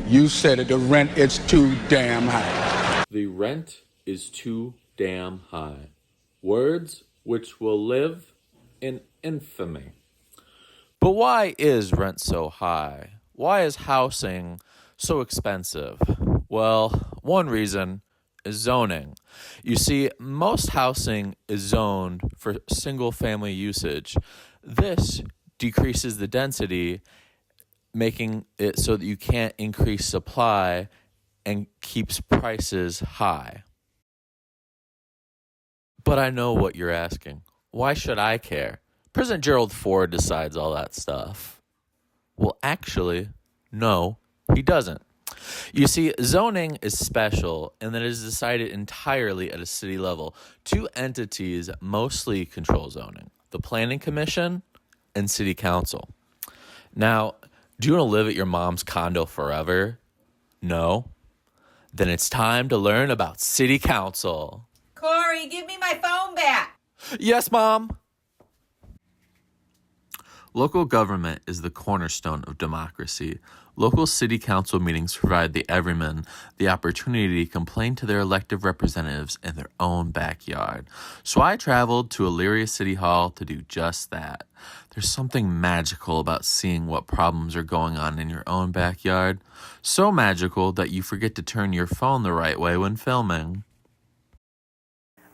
You said it, the rent is too damn high. The rent is too damn high. Words which will live in infamy. But why is rent so high? Why is housing so expensive? Well, one reason is zoning. You see, most housing is zoned for single-family usage. This decreases the density, making it so that you can't increase supply and keeps prices high. But I know what you're asking. Why should I care? President Gerald Ford decides all that stuff. Well, actually, no, he doesn't. You see, zoning is special, and that is decided entirely at a city level. Two entities mostly control zoning: the Planning Commission and City Council. Now, do you want to live at your mom's condo forever? No? Then it's time to learn about City Council. Corey, give me my phone back. Yes, Mom. Local government is the cornerstone of democracy. Local city council meetings provide the everyman the opportunity to complain to their elected representatives in their own backyard. So I traveled to Elyria City Hall to do just that. There's something magical about seeing what problems are going on in your own backyard. So magical that you forget to turn your phone the right way when filming.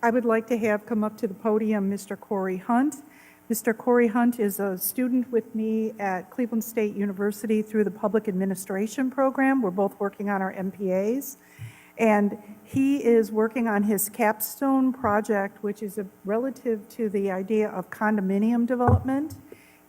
I would like to have come up to the podium Mr. Corey Hunt. Mr. Corey Hunt is a student with me at Cleveland State University through the Public Administration Program. We're both working on our MPAs. And he is working on his capstone project, which is relative to the idea of condominium development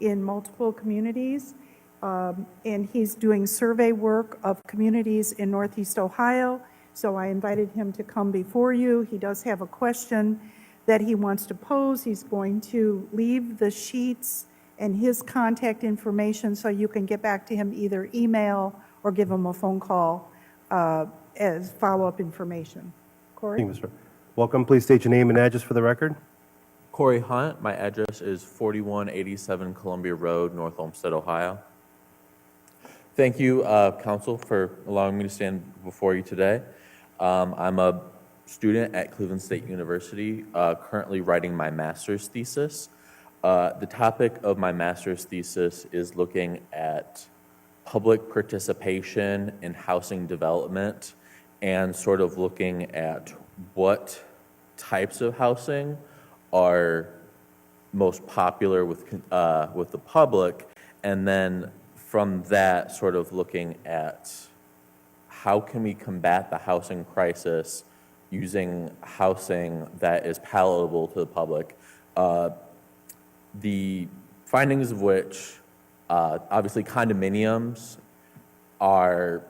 in multiple communities. And he's doing survey work of communities in Northeast Ohio. So I invited him to come before you. He does have a question that he wants to pose. He's going to leave the sheets and his contact information so you can get back to him, either email or give him a phone call as follow-up information. Corey? Thank you, Mr. Welcome. Please state your name and address for the record. Corey Hunt. My address is 4187 Columbia Road, North Olmsted, Ohio. Thank you, Council, for allowing me to stand before you today. I'm a student at Cleveland State University, currently writing my master's thesis. The topic of my master's thesis is looking at public participation in housing development and sort of looking at what types of housing are most popular with the public, and then from that sort of looking at how can we combat the housing crisis using housing that is palatable to the public. The findings of which, obviously condominiums are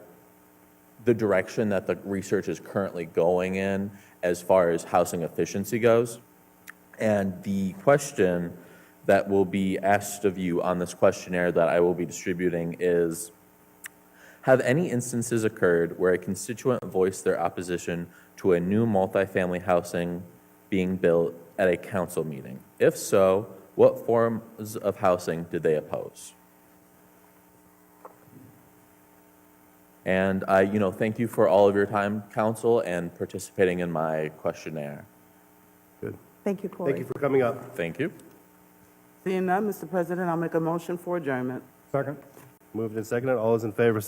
the direction that the research is currently going in as far as housing efficiency goes. And the question that will be asked of you on this questionnaire that I will be distributing is, have any instances occurred where a constituent voiced their opposition to a new multifamily housing being built at a council meeting? If so, what forms of housing did they oppose? And I, thank you for all of your time, Council, and participating in my questionnaire. Good. Thank you, Corey. Thank you for coming up. Thank you. Seeing none, Mr. President, I'll make a motion for adjournment. Second. Moved and seconded. All those in favor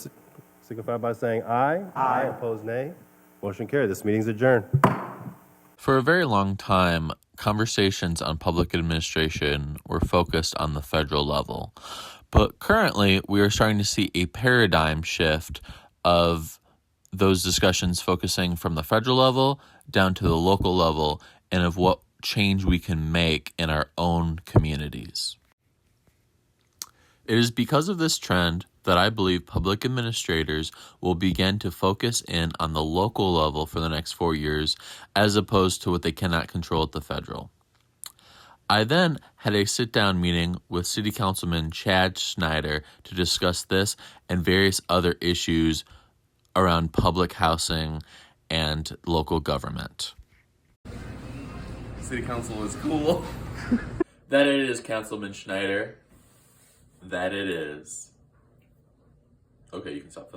signify by saying aye. Aye. Opposed, nay. Motion carried. This meeting's adjourned. For a very long time, conversations on public administration were focused on the federal level. But currently, we are starting to see a paradigm shift of those discussions focusing from the federal level down to the local level and of what change we can make in our own communities. It is because of this trend that I believe public administrators will begin to focus in on the local level for the next 4 years, as opposed to what they cannot control at the federal. I then had a sit-down meeting with City Councilman Chad Schneider to discuss this and various other issues around public housing and local government. City Council is cool. That it is, Councilman Schneider. That it is. Okay, you can stop filming.